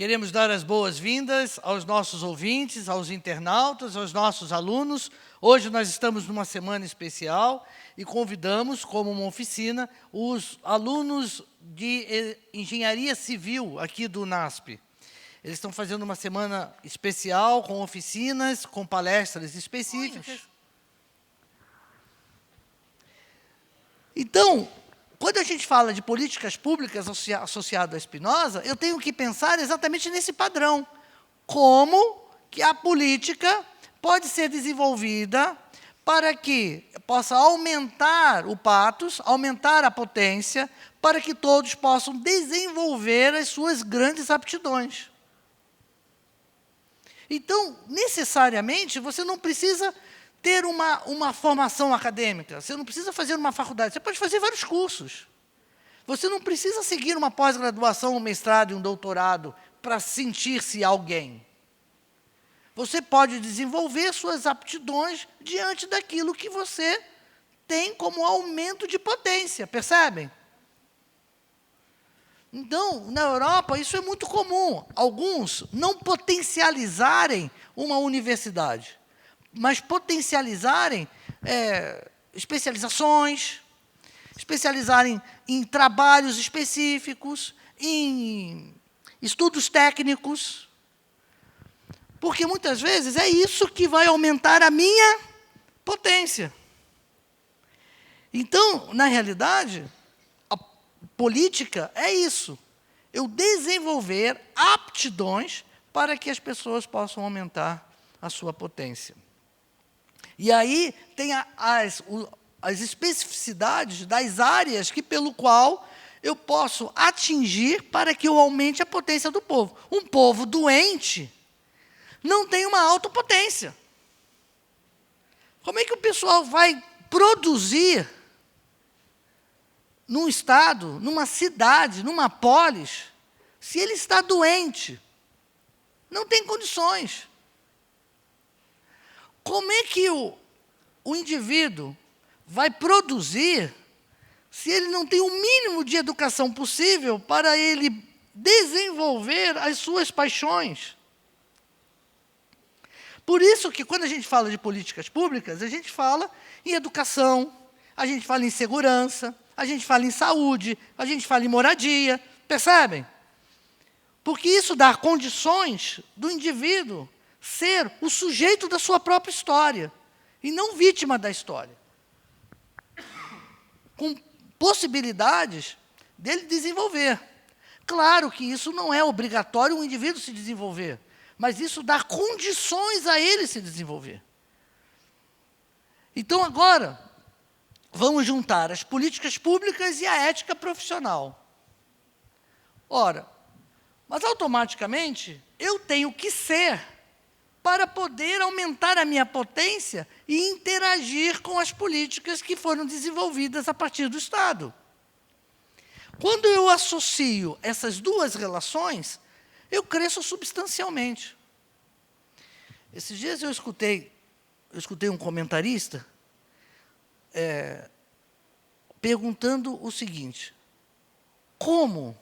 Queremos dar as boas-vindas aos nossos ouvintes, aos internautas, aos nossos alunos. Hoje nós estamos numa semana especial e convidamos, como uma oficina, os alunos de Engenharia Civil aqui do NASP. Eles estão fazendo uma semana especial, com oficinas, com palestras específicas. Então, quando a gente fala de políticas públicas associado a Spinoza, eu tenho que pensar exatamente nesse padrão. Como que a política pode ser desenvolvida para que possa aumentar o pathos, aumentar a potência, para que todos possam desenvolver as suas grandes aptidões. Então, necessariamente, você não precisa ter uma formação acadêmica, você não precisa fazer uma faculdade, você pode fazer vários cursos. Você não precisa seguir uma pós-graduação, um mestrado e um doutorado para sentir-se alguém. Você pode desenvolver suas aptidões diante daquilo que você tem como aumento de potência, percebem? Então, na Europa, isso é muito comum. Alguns não potencializarem uma universidade, mas potencializarem especializações, especializarem em trabalhos específicos, em estudos técnicos, porque muitas vezes é isso que vai aumentar a minha potência. Então, na realidade, a política é isso, eu desenvolver aptidões para que as pessoas possam aumentar a sua potência. E aí tem as especificidades das áreas pelo qual eu posso atingir para que eu aumente a potência do povo. Um povo doente não tem uma autopotência. Como é que o pessoal vai produzir num estado, numa cidade, numa polis, se ele está doente? Não tem condições. Como é que o indivíduo vai produzir se ele não tem o mínimo de educação possível para ele desenvolver as suas paixões? Por isso que, quando a gente fala de políticas públicas, a gente fala em educação, a gente fala em segurança, a gente fala em saúde, a gente fala em moradia, percebem? Porque isso dá condições do indivíduo ser o sujeito da sua própria história, e não vítima da história. Com possibilidades dele desenvolver. Claro que isso não é obrigatório o indivíduo se desenvolver, mas isso dá condições a ele se desenvolver. Então, agora, vamos juntar as políticas públicas e a ética profissional. Ora, mas automaticamente eu tenho que ser para poder aumentar a minha potência e interagir com as políticas que foram desenvolvidas a partir do Estado. Quando eu associo essas duas relações, eu cresço substancialmente. Esses dias eu escutei um comentarista perguntando o seguinte: como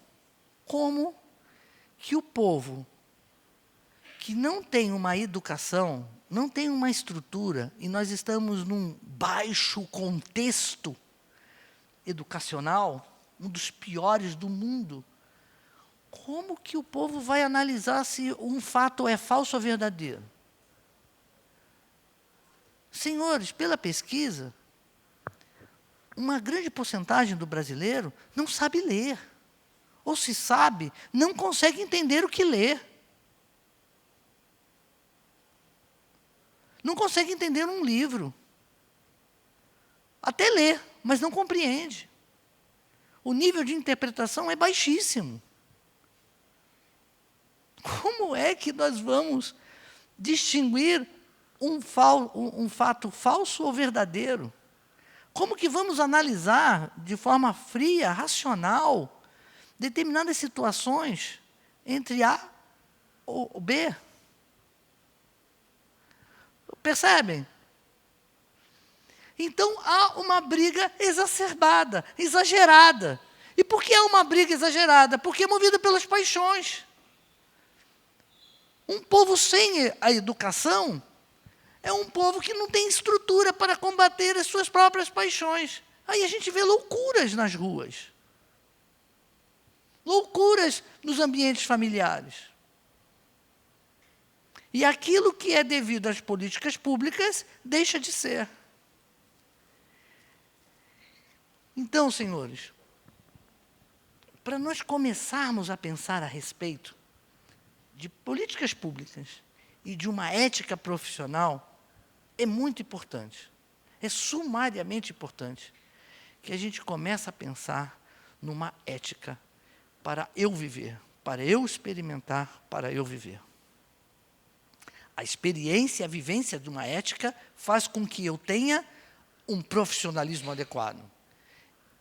que o povo que não tem uma educação, não tem uma estrutura, e nós estamos num baixo contexto educacional, um dos piores do mundo, como que o povo vai analisar se um fato é falso ou verdadeiro? Senhores, pela pesquisa, uma grande porcentagem do brasileiro não sabe ler. Ou se sabe, não consegue entender o que lê. Não consegue entender um livro. Até lê, mas não compreende. O nível de interpretação é baixíssimo. Como é que nós vamos distinguir um fato falso ou verdadeiro? Como que vamos analisar de forma fria, racional, determinadas situações entre A ou B? Percebem? Então, há uma briga exacerbada, exagerada. E por que há uma briga exagerada? Porque é movida pelas paixões. Um povo sem a educação é um povo que não tem estrutura para combater as suas próprias paixões. Aí a gente vê loucuras nas ruas. Loucuras nos ambientes familiares. E aquilo que é devido às políticas públicas deixa de ser. Então, senhores, para nós começarmos a pensar a respeito de políticas públicas e de uma ética profissional, é muito importante, é sumariamente importante, que a gente comece a pensar numa ética para eu viver, para eu experimentar, para eu viver. A experiência, a vivência de uma ética faz com que eu tenha um profissionalismo adequado.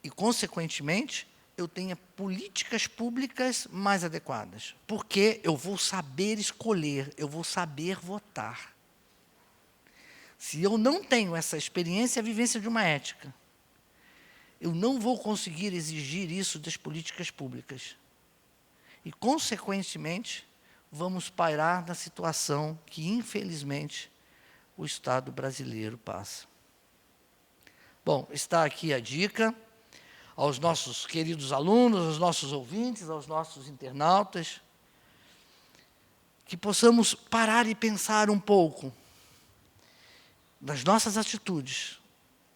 E, consequentemente, eu tenha políticas públicas mais adequadas. Porque eu vou saber escolher, eu vou saber votar. Se eu não tenho essa experiência, a vivência de uma ética, eu não vou conseguir exigir isso das políticas públicas. E, consequentemente, vamos pairar na situação que, infelizmente, o Estado brasileiro passa. Bom, está aqui a dica aos nossos queridos alunos, aos nossos ouvintes, aos nossos internautas, que possamos parar e pensar um pouco nas nossas atitudes,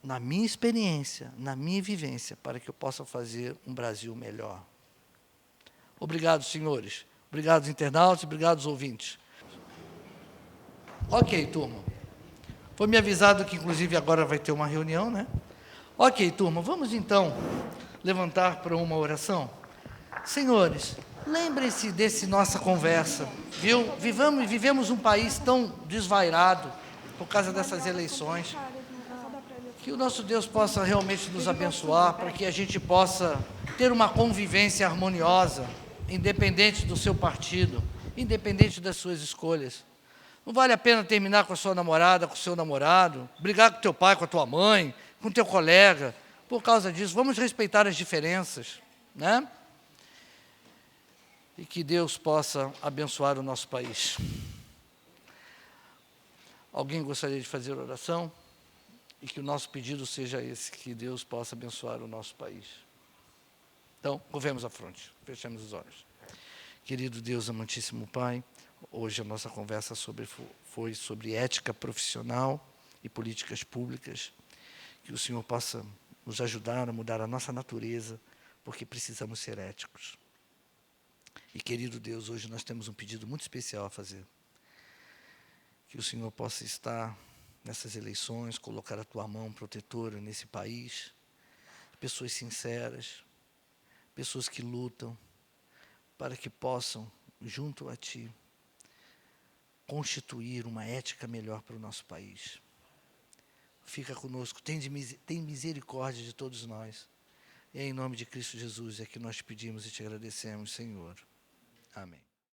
na minha experiência, na minha vivência, para que eu possa fazer um Brasil melhor. Obrigado, senhores. Obrigado, internautas. Obrigado, ouvintes. Ok, turma. Foi me avisado que, inclusive, agora vai ter uma reunião, né? Ok, turma, vamos então levantar para uma oração. Senhores, lembrem-se dessa nossa conversa, viu? Vivemos um país tão desvairado por causa dessas eleições. Que o nosso Deus possa realmente nos abençoar, para que a gente possa ter uma convivência harmoniosa, independente do seu partido, independente das suas escolhas. Não vale a pena terminar com a sua namorada, com o seu namorado, brigar com teu pai, com a tua mãe, com teu colega. Por causa disso, vamos respeitar as diferenças, né? E que Deus possa abençoar o nosso país. Alguém gostaria de fazer oração? E que o nosso pedido seja esse, que Deus possa abençoar o nosso país. Então, curvemos a fronte, fechemos os olhos. Querido Deus, amantíssimo Pai, hoje a nossa conversa foi sobre ética profissional e políticas públicas. Que o Senhor possa nos ajudar a mudar a nossa natureza, porque precisamos ser éticos. E, querido Deus, hoje nós temos um pedido muito especial a fazer. Que o Senhor possa estar nessas eleições, colocar a tua mão protetora nesse país, pessoas sinceras, pessoas que lutam, para que possam, junto a Ti, constituir uma ética melhor para o nosso país. Fica conosco, tem misericórdia de todos nós. E é em nome de Cristo Jesus é que nós te pedimos e te agradecemos, Senhor. Amém.